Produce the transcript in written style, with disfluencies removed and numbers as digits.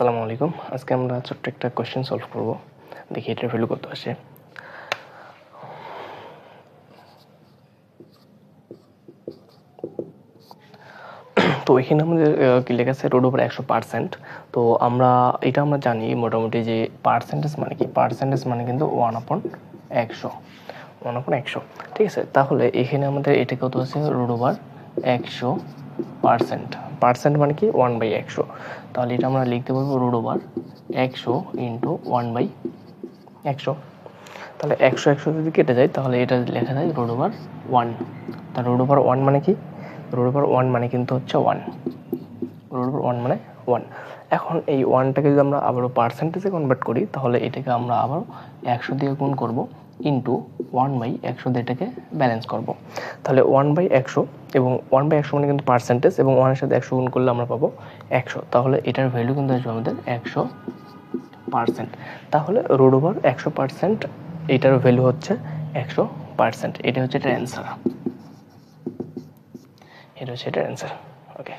আসসালামু আলাইকুম। আজকে আমরা ছোট্ট একটা কোয়েশ্চেন সলভ করব। দেখি এটার ভ্যালু কত আসে। তো এখানে আমাদের কি লেখা আছে রুট ওভার 100%। তো আমরা জানি মোটামুটি যে পার্সেন্টেজ মানে কি, পার্সেন্টেজ মানে কিন্তু 1/100, 1/100, ঠিক আছে। তাহলে এখানে আমাদের এটা কত আছে, রুট ওভার 100%। পার্সেন্ট মানে কি 1/100। তাহলে এটা আমরা লিখতে পারবো রুট ওভার 100 ইন্টু 1/100। তাহলে 100 যদি কেটে যায় তাহলে এটা লেখা যায় রুট ওভার 1। তাহলে রুট ওভার 1 মানে কি, রুট ওভার 1 মানে কিন্তু হচ্ছে 1, রুট ওভার 1 মানে 1। এখন এই 1টাকে যদি আমরা আবারও পার্সেন্টেজে কনভার্ট করি তাহলে এটাকে আমরা আবার 100 দিয়ে গুণ করব ইন্টু 1/100 দিয়ে এটাকে ব্যালেন্স করব। তাহলে 1/100 এবং 1/100 মানে কিন্তু পার্সেন্টেজ, এবং 1 এর সাথে 100 গুণ করলে আমরা পাবো 100। তাহলে এটার ভ্যালু কিন্তু আসবে আমাদের 100%। তাহলে রুট ওভার 100%, এটার ভ্যালু হচ্ছে 100%। এটা হচ্ছে এটার অ্যান্সার, এটা হচ্ছে এটার অ্যান্সার। ওকে।